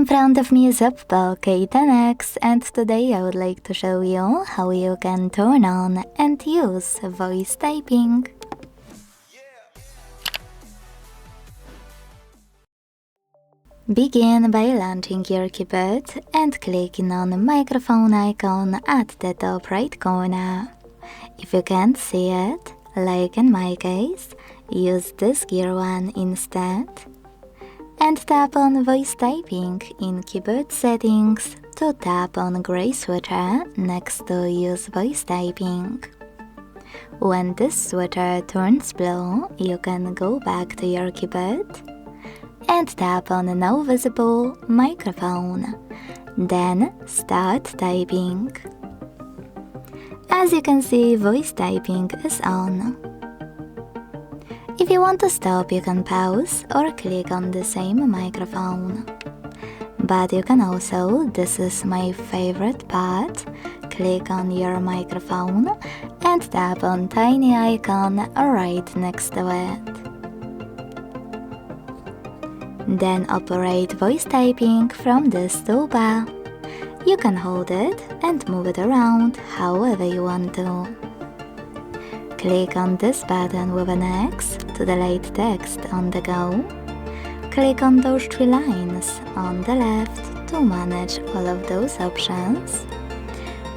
In front of me is OPPO K10x, and today I would like to show you how you can turn on and use voice typing. Begin by launching your keyboard and clicking on the microphone icon at the top right corner. If you can't see it, like in my case, use this gear one instead. And tap on voice typing in keyboard settings to tap on gray switcher next to use voice typing. When this switcher turns blue, you can go back to your keyboard and tap on now visible microphone, then start typing. As you can see, voice typing is on. If you want to stop, you can pause or click on the same microphone. But you can also, this is my favorite part, click on your microphone and tap on tiny icon right next to it. Then operate voice typing from this toolbar. You can hold it and move it around however you want to. Click on this button with an X to delete text on the go. Click on those three lines on the left to manage all of those options.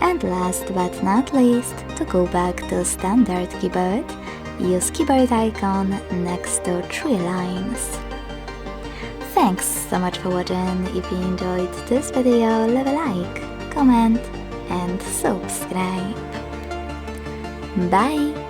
And last but not least, to go back to standard keyboard, use keyboard icon next to three lines. Thanks so much for watching. If you enjoyed this video, leave a like, comment and subscribe. Bye!